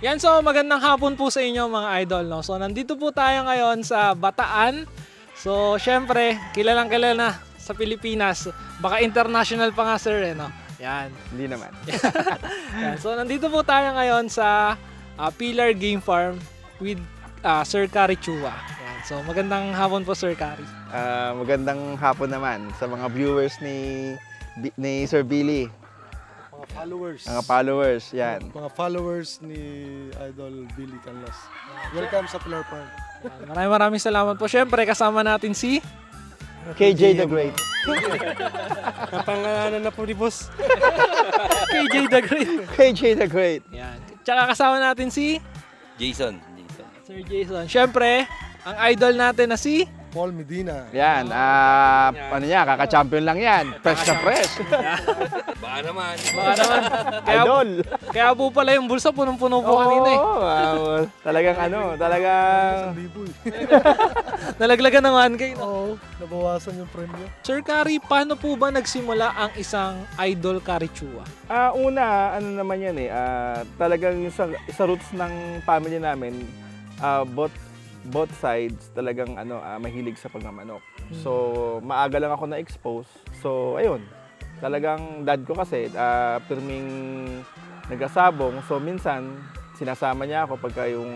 Yan, so magandang hapon po sa inyo mga idol, no? So nandito po tayo ngayon sa Bataan. So syempre, kilalang kilala sa Pilipinas. Baka international pa nga sir, no? Yan. Hindi naman. Yan. So nandito po tayo ngayon sa Pilar Game Farm with Sir Kari Chua. Yan. So magandang hapon po Sir Kari. Magandang hapon naman sa mga viewers ni Sir Billy. Mga followers, yan. Mga followers ni Idol Billy Canlas. Welcome sa Pilar Farm. Maraming salamat po. Syempre kasama natin si KJ the Great. Kapangalanan na po ni Boss. KJ the Great. KJ the Great. Yan. Tsaka kasama natin si Jason. Sir Jason. Syempre, ang idol natin na si Paul Medina. Yan, ano niya, kaka-champion lang yan. Fresh na fresh. Baka naman. Idol. Kaya po pala yung bulsa punong-puno po kanina eh. Talagang talagang... Nalaglagan ng 1K. No? Oo, nabawasan yung premyo. Sir Kari, paano po ba nagsimula ang isang idol Kari Chua? Una, ano naman yan talagang sa roots ng family namin, both sides talagang mahilig sa pagmamanok. So, maaga lang ako na-expose. So, ayun. Talagang dad ko kasi pirming nag-asabong. So, minsan sinasama niya ako pagka yung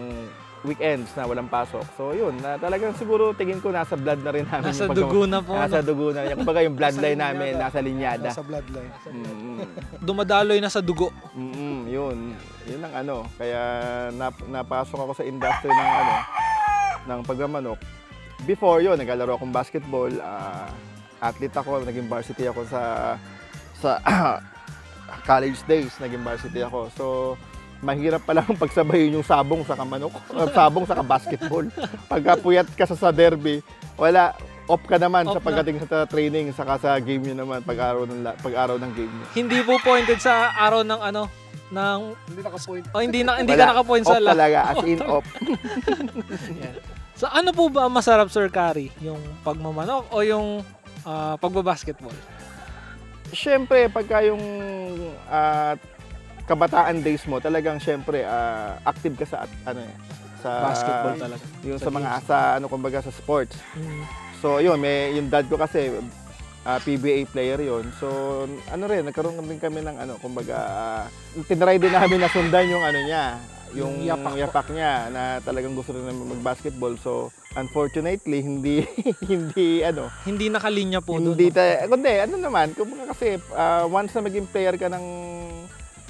weekends na walang pasok. So, yun. Talagang siguro tingin ko nasa blood na rin namin. Nasa dugo na po. Nasa dugo na. Kumbaga yung bloodline namin, nasa linyada. Nasa bloodline. Dumadaloy na sa dugo. Yun. Yun ang Kaya napasok ako sa industry ng pagmamanok. Before yun, naglalaro akong basketball, athlete ako, naging varsity ako sa college days, naging varsity ako. So, mahirap pala ang pagsabayin yung sabong sa kamanok, sabong sa basketball. Pagka puyat ka sa derby, wala, off ka naman sa pagdating sa training, saka sa game nyo naman, pag-araw ng game nyo. Hindi po pointed sa araw ng Hindi naka-point. hindi ka naka-point sa off talaga, as in off. So ano po ba ang masarap Sir Kari? Yung pagmamanok o yung pagbabasketball? Siyempre, pagka yung kabataan days mo, talagang siyempre active ka sa sa basketball talaga. Yung sa mga kumbaga sa sports. So yun, yung dad ko kasi PBA player yon. So nagkaroon din kami ng kumbaga tinry din namin na sundan yung niya, yung yapak niya na talagang gusto rin namin mag-basketball. So unfortunately hindi nakalinya po doon. Kundi naman kumbaga kasi once na maging player ka na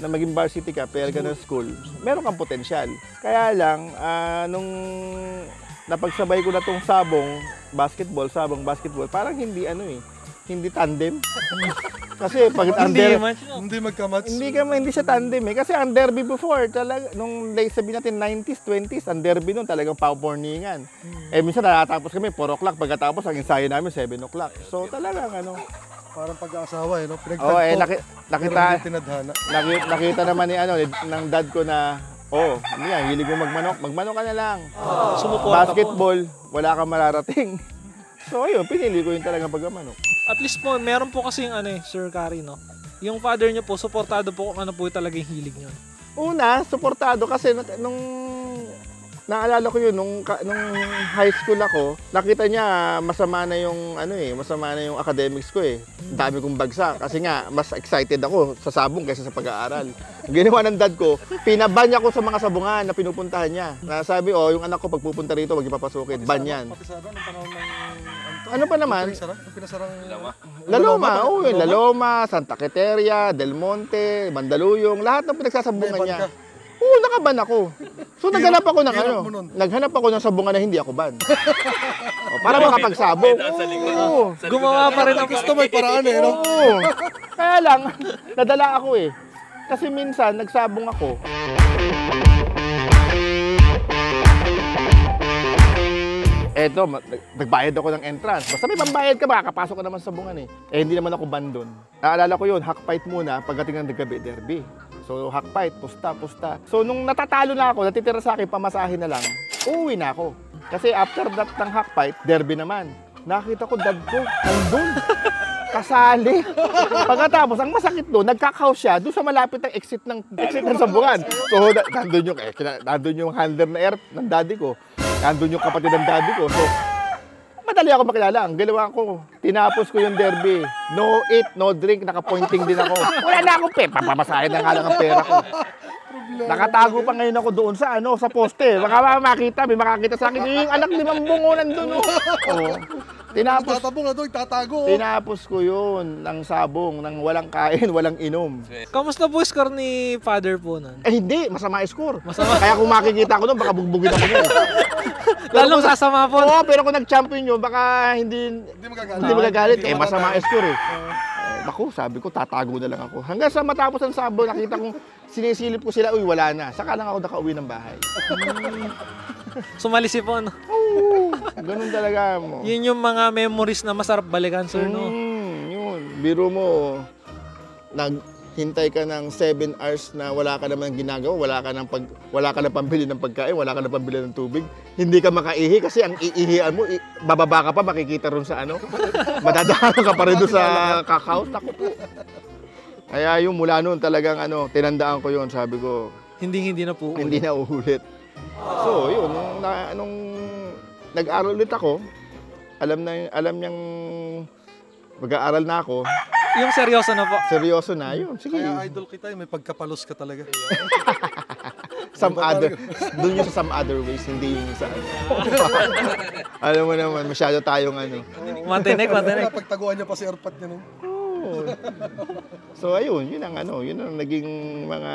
maging varsity ka, player ka ng school, meron kang potensyal. Kaya lang nung napagsabay ko na tong basketball, parang hindi tandem. Kasi pag Hindi magka-match. Hindi siya tandem Kasi ang derby before, talaga, nung late sabihin natin 90s, 20s, ang derby nun talagang pau-morningan. Minsan natapos kami 4 o'clock, pagkatapos ang ensayo namin 7 o'clock. So talagang Parang pag-aasawa nakita naman ng dad ko na, hilig mo magmanok ka na lang. Basketball, wala kang mararating. So ayun, pinili ko yung talagang pagmamanok. At least po, meron po kasi yung Sir Kari, no? Yung father niyo po, suportado po kung po talaga yung hilig niyo. Una, suportado kasi nung naalala ko yun, nung high school ako, nakita niya masama na yung academics ko Dami kong bagsak kasi nga mas excited ako sa sabong kaysa sa pag-aaral. Ginawa ng dad ko, pinaban niya ko sa mga sabungan na pinupuntahan niya. Nasabi, yung anak ko pagpupunta rito, wag ipapasukin, ban yan. Patisada ng panahon ng ano pa naman? Pinasarang Laloma, Santa Quiteria, Del Monte, Mandaluyong, lahat ng pinagsasabungan niya. Nakaban ako. So naghanap ako ng sabungan na hindi ako ban. Para makapagsabong. Gumawa pa rin ang gusto, may paraan no? Kaya lang, nadala ako Kasi minsan, nagsabong ako. Eto, nagbayad ako ng entrance. Basta may pambayad ka, makakapasok ka naman sa sabungan hindi naman ako ban doon. Naalala ko yun, hackfight muna pagdating ng gabi, derby. So, hackfight, pusta. So, nung natatalo na ako, natitira sa akin, pamasahin na lang, uuwi na ako. Kasi after that ng hackfight, derby naman. Nakita ko, dad ko, nandun. kasali. Pagkatapos, ang masakit doon, nagkakaos siya doon sa malapit ng exit ng sabungan. So, nandun yung handler na air ng daddy ko. Nandun yung kapatid ng daddy ko. So, madali ako makilala. Ang ginawa ko, tinapos ko yung derby. No eat, no drink, naka-pointing din ako. Wala na akong pera. Papasahin na nga lang ang pera ko. Nakatago pa ngayon ako doon sa sa poste. Baka makita, may makakita sa akin. Yung anak ni Mambungo nandun. Oh. Tatabong na doon, tatago. Tinapos ko yun ng sabong, ng walang kain, walang inom. Kamusta po score ni father po nun? Hindi, masama score. Kaya kung makikita ko doon, baka bugbugin ako yun. Lalong sasama po. Oo, pero kung nag-champion yun, baka hindi magagalit. Masama score eh. Naku, sabi ko, tatago na lang ako. Hanggang sa matapos ang sabong, nakita kong sinisilip ko sila, uy, wala na. Saka lang ako nakauwi ng bahay. Sumali si po, no? Oo, ganun talaga mo. Yun yung mga memories na masarap balikan, sir, no? Yun. Biro mo, naghintay ka ng 7 hours na wala ka naman ginagawa, wala ka na pambili ng pagkain, wala ka na pambili ng tubig. Hindi ka makaihi kasi ang iihian mo, bababa ka pa, makikita ron sa madadaan ka pa rin doon sa kakaos. Naku po. Kaya yung mula noon talagang tinandaan ko yun, sabi ko, Hindi na po. hindi na uulit. So, yun, nung nag-aral ulit ako, alam niyang mag-aaral na ako, Yung seryoso na po. seryoso na yun. Sige. Kaya idol kita, may pagkapalos ka talaga. Doon yung sa some other ways, hindi yung sa Alam mo naman, masyado tayong Matinik. Pagtaguan niya pa si Arpat niya nung. So ayun, yun ang naging mga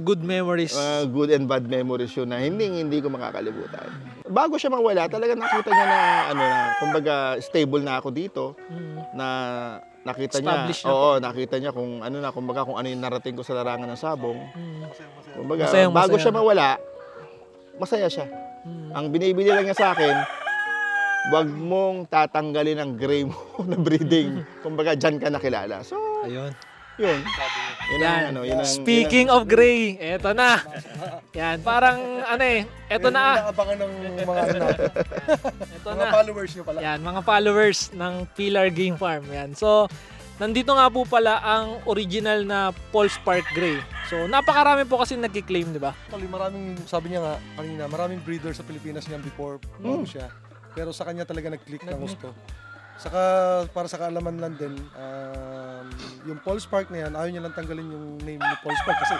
good memories. good and bad memories yun na hindi ko makakalimutan. Bago siya mawala, talaga nakita niya na kumbaga stable na ako dito, na nakita Established niya. na. Oo, nakita niya kung kumbaga kung ano yung narating ko sa larangan ng sabong. Kumbaga, Masaya. bago siya mawala, masaya siya. Ang binibili lang niya sa akin, wag mong tatanggalin ang gray mo na breeding. Kumbaga, dyan ka nakilala. So, Ayun. yun. Yan. Speaking of gray, eto na. Yan, parang eto na. Inaabangan ng mga natin. Eto Mga na. followers niyo pala. Yan, mga followers ng Pilar Game Farm. Yan. So, nandito nga po pala ang original na Paul's Park Gray. So, napakarami po kasi nagki-claim, di ba? Actually, sabi niya nga kanina, maraming breeder sa Pilipinas niyan before bago siya. Pero sa kanya talaga nag-click ng gusto. Saka para sa kaalaman lang din, yung Paul's Park na yan, ayaw niya lang tanggalin yung name ni Paul's Park kasi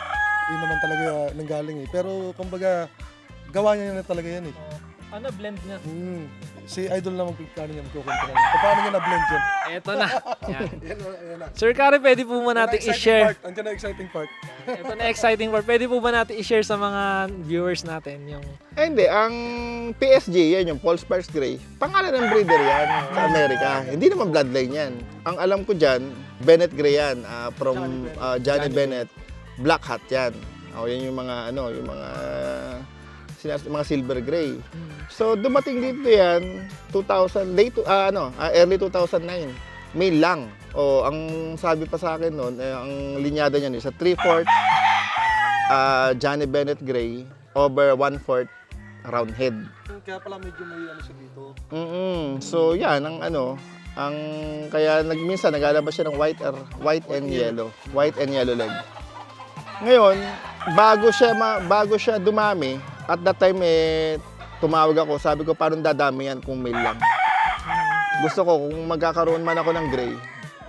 yun naman talaga nanggaling eh. Pero kumbaga, gawa niya na talaga yan eh. Blend niya. Si Idol naman paano niya magkukwento lang. Paano niya na-blend yun? Eto na. Yan. Yan na. Sir Kari, pwede po ba natin i-share? Andiyan na exciting part. Ito na exciting part. Pwede po ba natin i-share sa mga viewers natin yung... Hindi, ang PSG, yan yung Paul's Park Gray. Pangalan ng breeder yan sa Amerika. Hindi naman bloodline yan. Ang alam ko dyan, Bennett Gray yan. From Johnny Bennett. Black Hat yan. Yan yung mga, mga silver gray. So dumating dito yan 2000 early 2009. May lang. Ang sabi pa sa akin noon, ang linyada niya sa 3/4 Johnny Bennett Gray over 1/4 round head. Kaya pala medyo may siya dito. So yan ang kaya minsan naglalabas siya ng white and yellow leg. Ngayon, bago siya dumami, at that time tumawag ako, sabi ko parang dadami yan kung male lang. Gusto ko kung magkakaroon man ako ng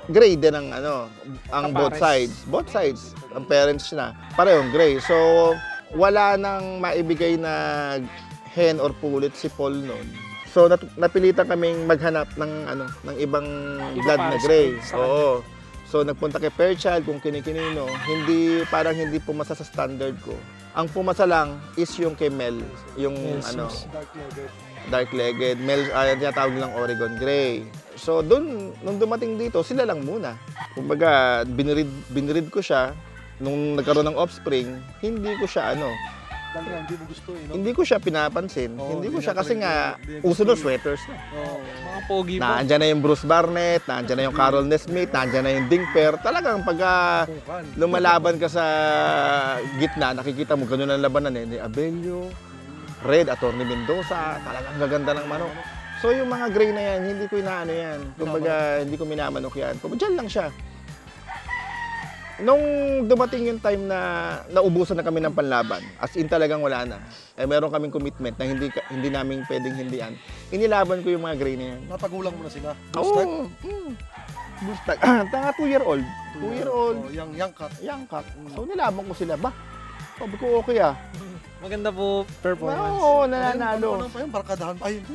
gray din ang ang both sides, ang parents na parehong gray. So wala nang maibigay na hen or pullet si Paul noon. So napilitan kaming maghanap ng ibang blood na gray. Oo. So nagpunta kay Fairchild kung kinikinino, parang hindi pumasa sa standard ko. Ang pumasa lang is yung kay Mel, yung dark-legged. Mel, tinatawag nilang Oregon Gray. So nung dumating dito, sila lang muna. Kumbaga, binirid ko siya. Nung nagkaroon ng offspring, hindi ko siya Hindi mo gusto eh, no? hindi ko siya pinapansin. Hindi ko siya kasi nga uso ng sweaters na. Mga pogi po. Nandiyan na yung Bruce Barnett, nandiyan na yung Carol Nesmith, nandiyan na yung Ding Per. Talagang pagka lumalaban ka sa gitna, nakikita mo gano'n ang labanan ni Abelio, Red, Atty. Mendoza, talagang gaganda ng manok. So yung mga gray na yan, hindi ko inaano yan. Kumbaga, hindi ko minamanok yan. Kumbaga, dyan lang siya. Nung dumating yung time na naubusan na kami ng panlaban, as in talagang wala na. Eh meron kaming commitment na hindi namin pwedeng hindian. Inilaban ko yung mga gray na yan. Napagulang mo na sila. Oo. Bullstag. Tanga 2-year-old. 2-year-old. Young cut. Young cut. So nilaban ko sila. Ba? Sabi ko okay ah. Maganda po performance. Oo, nananalo. Ano pa yun? Barkadahan pa yun.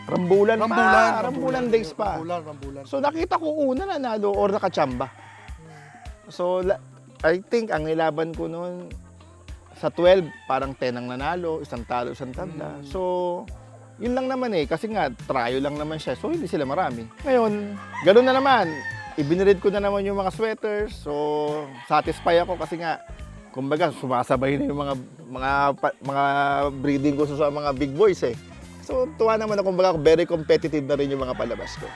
Rambulan days pa. Rambulan. So nakita ko una nanalo or nakachamba. So I think ang nilaban ko noon sa 12 parang 10 ang nanalo, isang talo, isang tanda. So yun lang naman eh kasi nga trial lang naman siya. So hindi sila marami. Ngayon, ganoon na naman. Ibinirid ko na naman yung mga sweaters. So satisfy ako kasi nga kumbaga sumasabay na yung mga breeding ko sa mga big boys eh. So tuwa naman ako kumbaga very competitive na rin yung mga palabas ko.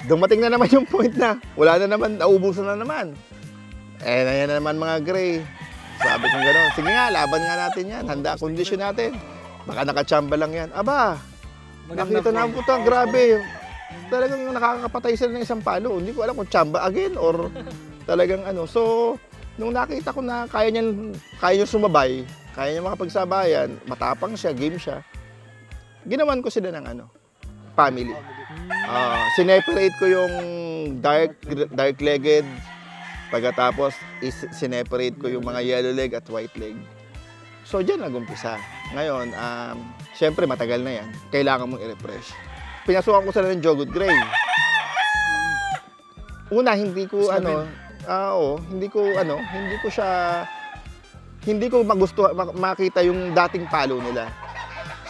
Dumating na naman yung point na wala na naman, naubusan na naman. Eh, na yan na naman mga gray. Sabi ko gano'n, sige nga, laban nga natin yan. Handa, kondisyon natin. Baka nakachamba lang yan. Aba, nakita na po ito, grabe. Talagang nakakapatay sila ng isang palo. Hindi ko alam kung chamba again or talagang ano. So, nung nakita ko na kaya niya sumabay, kaya niya makapagsabayan, matapang siya, game siya, ginawan ko sila ng ano, family. Sineparate ko yung dark-legged, pagkatapos sineparate ko yung mga yellow leg at white leg. So, dyan nag-umpisa. Ngayon, syempre matagal na yan. Kailangan mong i-refresh. Pinasukan ko sila ng Jogood Gray. Una, hindi ko makita yung dating palo nila.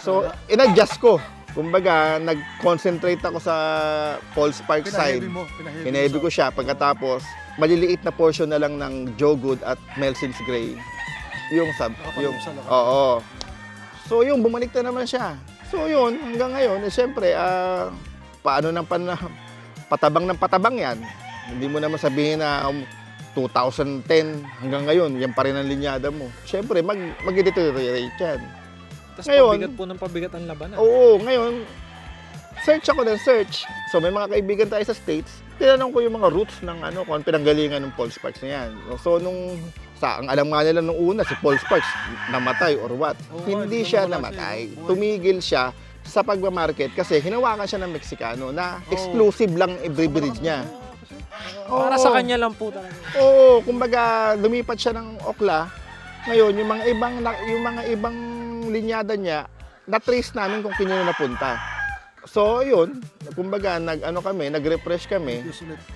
So, in-adjust ko. Kumbaga, nag-concentrate ako sa Paul Sparks side. Pinaheavy ko siya. Pagkatapos, maliliit na portion na lang ng Jogood at Melson's Gray. Oo. So, yung bumalik na naman siya. So, yun, hanggang ngayon, siyempre, patabang ng patabang yan. Hindi mo naman sabihin na 2010 hanggang ngayon, yan pa rin ang linyada mo. Siyempre, mag-deteriorate yan. Tapos pabigat po ng pabigat ang labanan. Oo, ngayon, search ako ng search. So may mga kaibigan tayo sa States, tinanong ko yung mga roots ng kung pinanggalingan ng Paul Sparks na yan. So ang alam nga nila nung una, si Paul Sparks namatay or what. Hindi siya namatay. Tumigil siya sa pagmamarket kasi hinawakan siya ng Meksikano na exclusive lang i-breed niya. Para sa kanya lang po talaga. Oo, kumbaga lumipat siya ng Okla. Ngayon, yung mga ibang linyada niya, na-trace namin kung kanino napunta. So, yun, kumbaga, nag-refresh kami.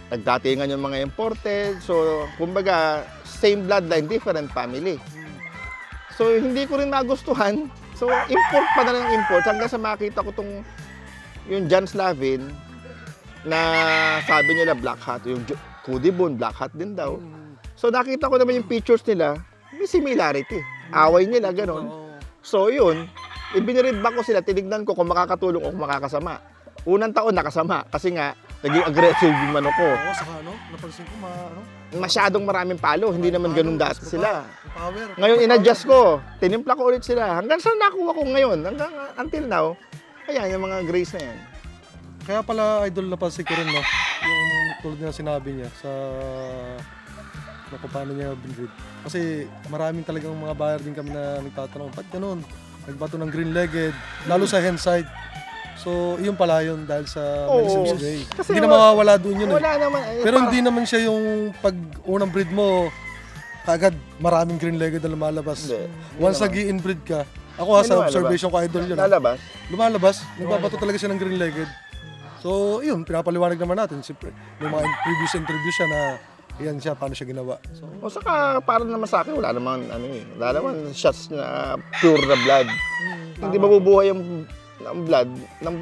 Nagdatingan yung mga imported. So, kumbaga, same bloodline, different family. So, hindi ko rin magustuhan. So, import pa na ng import hanggang sa makita ko yung John Slavin na sabi nila black hat. Yung Kudibon, black hat din daw. So, nakita ko naman yung pictures nila, may similarity. Away nila, gano'n. So yun, ibinirid back ko sila, tinignan ko kung makakatulong o kung makakasama. Unang taon nakasama kasi nga naging aggressive yung manok ko. Oo, saka napansin ko Masyadong maraming palo, hindi naman ganun dati sila. Power. Ngayon in-adjust ko, tinimpla ko ulit sila. Hanggang saan nakuha ko ngayon, until now, kaya yung mga grays na yan. Kaya pala idol napansin ko rin yung tulad na sinabi niya sa kung paano niya binread. Kasi maraming talagang mga buyer din kami na nagtatanong, ba't ganun? Nagbato ng green-legged, lalo sa hen side. So, yun pala yun dahil sa Melson's Gray. Hindi na mawawala doon yun wala naman. Pero hindi naman siya yung pag unang breed mo, kaagad maraming green-legged na lumalabas. Once nag-i-inbreed ka, ako sa observation ko idol yun. Lumalabas. Nagbabato talaga siya ng green-legged. So, yun, pinapaliwanag naman natin. Siyempre, may mga previous interview siya na yan siya, paano siya ginawa. So, saka parang naman sa akin, wala naman shots na pure na blood. Hindi mabubuhay yung blood ng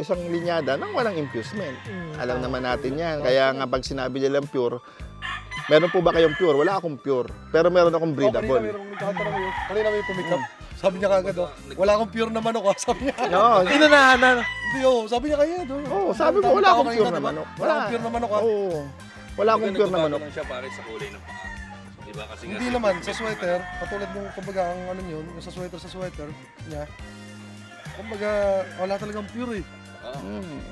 isang linyada nang walang infusement. Alam naman natin yan. Kaya nga pag sinabi nilang pure, meron po ba kayong pure? Wala akong pure. Pero meron akong breedable. Kanina may pumikap. Sabi niya kagad, wala akong pure na manok. Sabi niya. No, Inunahanan. Hindi, sabi niya kaya. Sabi ko, wala akong pure na manok. Wala akong pure na manok. Wala akong pure na manok. Lang siya pare sa kulay ng paa. Diba? Kasi hindi naman, sa sweater, katulad ng kumbaga ang yun, sa sweater niya, Kumbaga, wala talagang pure eh.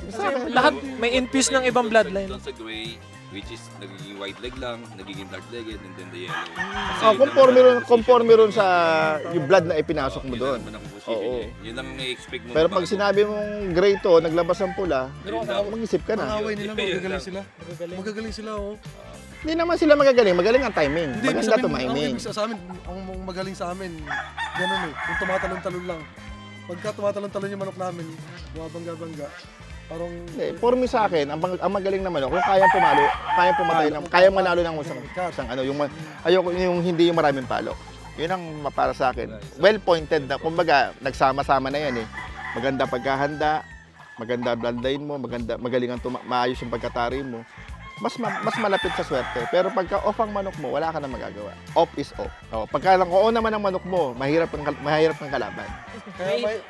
Kasi lahat may infuse ng ibang bloodline. Doon sa gray, which is nagiging white leg lang, nagiging dark legged, and then the yellow. Conforme ron sa yung blood na ipinasok mo doon. Oo. Yun ang i-expect mo. Pero pag sinabi mong gray to, naglabas ng pula, mag-isip ka na. Ang away nila, magagaling sila. Magagaling sila, oh. Hindi naman sila magagaling, magaling ang timing. Hindi, Maganda ibig tumiming. sa amin, ang magaling sa amin, ganun eh. Yung tumatalon-talon lang. Pagka tumatalon-talon yung manok namin, bumabangga-bangga. Parang... Hindi, for me sa akin, ang magaling naman ako, kung kayang pumalo, kayang pumatay, kayang manalo ng isang ano, ayoko yung hindi yung maraming palo. Yun ang para sa akin. Well pointed na, kumbaga, nagsama-sama na yan eh. Maganda pagkahanda, maganda bloodline mo, magaling ang maayos yung pagkatari mo. Mas malapit sa swerte. Pero pagka off ang manok mo, wala ka na magagawa. Off is off. Pagka lang on naman ang manok mo, mahirap ng kalaban.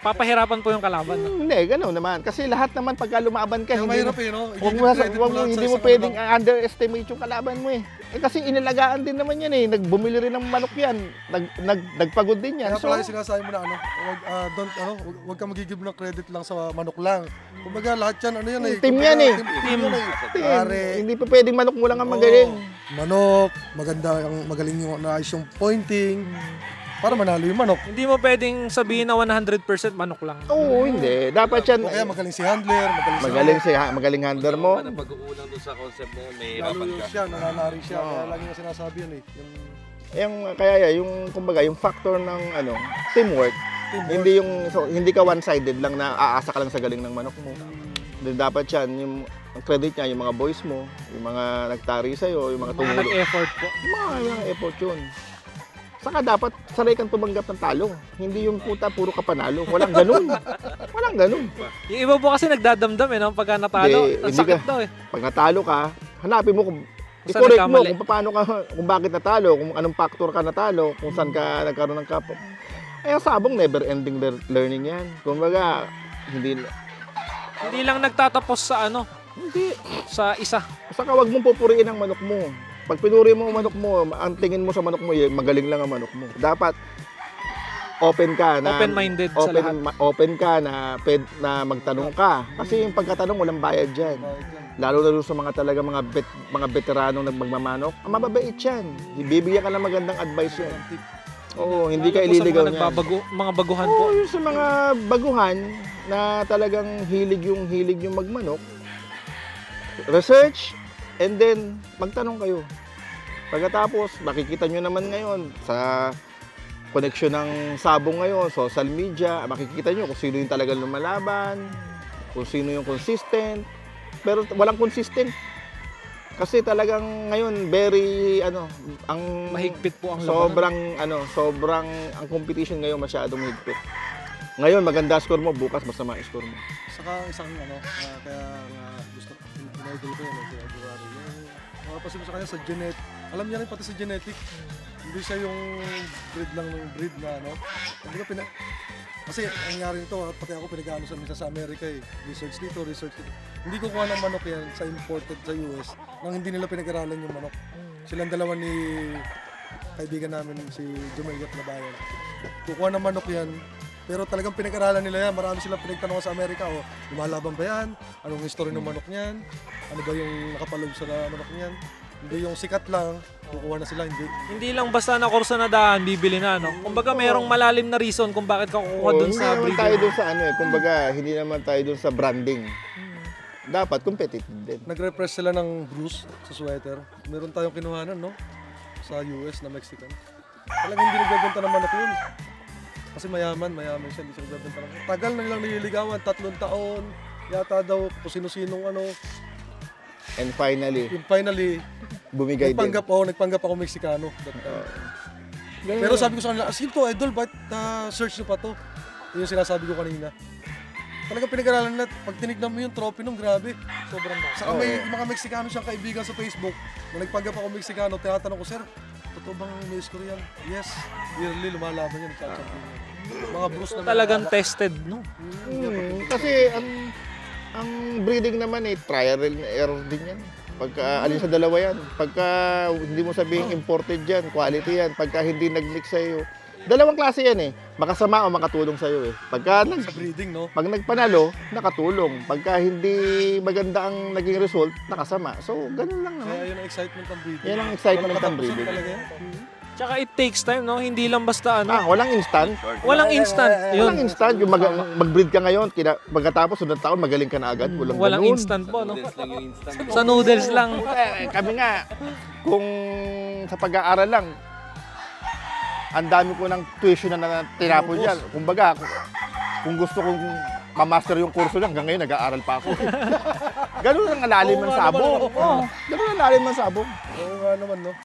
Papahirapan po yung kalaban. No? Hindi, gano'n naman. Kasi lahat naman pagka lumaban ka, Kaya hindi mahirap eh, no? hindi mo pwedeng underestimate yung kalaban mo eh. Kasi inilagaan din naman yan eh. Bumili rin ng manok yan. Nagpagod din yan. Kaya pala yung sinasabi mo na wag ka magigib ng credit lang sa manok lang. Kumbaga lahat yan, ano yan eh. Team yan eh. Team yan eh. Pare, Hindi pa pwedeng manok mo lang ang magaling. Manok, magaling yung naayos yung pointing. Para manalo yung manok. Hindi mo pwedeng sabihin na 100% manok lang. Oo, hindi. Dapat yan. O kaya magaling si handler, Magaling handler mo. Ang pag-uulang doon sa concept na yun, may Lalo hirapan ka. siya, nananari siya. Kaya lagi yung sinasabi yun eh. Yung kumbaga yung factor ng teamwork. Hindi ka one-sided lang na aasa ka lang sa galing ng manok mo. Dapat yan yung ang credit niya yung mga boys mo, yung mga nagtari sa iyo, yung mga tumulong. Nag-effort po. Mga effort yun. Saka dapat sanay kang tumanggap ng talo. Hindi yung puta puro ka panalo. Walang ganun. Walang ganun. Yung iba po kasi nagdadamdam eh, no? Pagka natalo, ang sakit daw eh. Pag natalo ka, hanapin mo kung Saan i-correct mo nagkamali? kung paano ka, kung bakit natalo, kung anong factor ka natalo, kung saan ka nagkaroon ng kapot. Ay, ang sabong never-ending learning yan. Kumbaga, hindi Lang nagtatapos sa Hindi. sa isa. Saka wag mong pupuriin ang manok mo. Pag pinuri mo ang manok mo, ang tingin mo sa manok mo, magaling lang ang manok mo. Dapat open ka na Open-minded sa lahat. Open ka na magtanong ka. Kasi yung pagkatanong walang bayad diyan. Lalo na sa mga talaga mga veteranong nagmagmamanok, mababait yan. Bibigyan ka ng magandang advice yan. Oo, hindi ka ililigaw niyan. Mga baguhan po. Oo, yung sa mga baguhan na talagang hilig yung magmanok, research, and then magtanong kayo. Pagkatapos, makikita nyo naman ngayon sa connection ng sabong ngayon, social media, makikita nyo kung sino yung talagang lumalaban, kung sino yung consistent, pero walang consistent. Kasi talagang ngayon ang Mahigpit po ang labanan. sobrang ang competition ngayon masyadong mahigpit. Ngayon maganda score mo, bukas masama ang score mo. Saka isang kaya gusto in-idol ko yun, si Eduardo. Yung mapapasin mo sa kanya sa genetic. Alam niya rin pati sa genetic. Hindi siya yung breed lang ng breed na kasi ang nangyari nito, pati ako pinag-ano sa Amerika eh. Research dito. Hindi ko kuha ng manok yan sa imported sa US nang hindi nila pinag-aralan yung manok. Silang dalawa ni kaibigan namin si Jumeliot na bayan. Kukuha ng manok yan, pero talagang pinag-aralan nila yan. Marami silang pinagtanong sa Amerika, lumalaban ba yan? Anong history ng manok niyan? Ano ba yung nakapalog sa manok niyan? Hindi yung sikat lang, kukuha na sila, Hindi lang basta na kurso na daan, bibili na, no? Kumbaga merong malalim na reason kung bakit ka kukuha dun sa Hindi naman breeding. tayo dun sa kumbaga, hindi naman tayo dun sa branding. Dapat competitive din. Nagre-press sila ng Bruce sa sweater. Meron tayong kinuhanan, no? Sa US na Mexican. Talagang hindi nagbebenta ng manok yun. Kasi mayaman siya, hindi siya nagbebenta ng manok. Tagal na nilang nililigawan, 3 taon. Yata daw kung sino-sinong And finally, bumigay din. Nagpanggap ako Mexicano. Pero sabi ko sa kanila, sige to, idol, ba't search nyo pa to? Yun yung sinasabi ko kanina. Talagang pinag-aralan nila, pag tinignan mo yung trophy nung grabe. Sobrang dami. Saka may mga Mexicano siyang kaibigan sa Facebook. Nung nagpanggap ako Mexicano, tinatanong ko, sir, totoo bang may score yan? Yes, yearly lumalaban yan, nagka-champion yan. Mga Bruce na Talagang tested, no? Kasi ang breeding naman trial and error din yan. Pagka alin sa dalawa yan. Pagka hindi mo sabihin imported yan, quality yan. Pagka hindi nag-mix sa'yo, Dalawang klase yan eh. Makasama o makatulong sa'yo eh. Sa breeding, no? Pag nagpanalo, nakatulong. Pagka hindi maganda ang naging result, nakasama. So, ganun lang naman. Kaya yun ang excitement ng breeding. Yan ang excitement Walang ng katapusan breeding. talaga yan. Tsaka it takes time, no? Hindi lang basta ano. Walang instant. Walang instant. Walang Yun. instant. Yung mag-breed ka ngayon, pagkatapos sunod taon, magaling ka na agad. Walang ganun. instant po, no? Noodles lang yung instant. Sa noodles lang. Kami nga, kung sa pag-aaral lang, ang dami ko ng tuition na tinapon dyan. Kumbaga, kung gusto kong ma-master yung kurso lang, hanggang ngayon nag-aaral pa ako. Ganun ang lalim ng sabong. Ganun ang lalim ng sabong. Oo nga naman, no?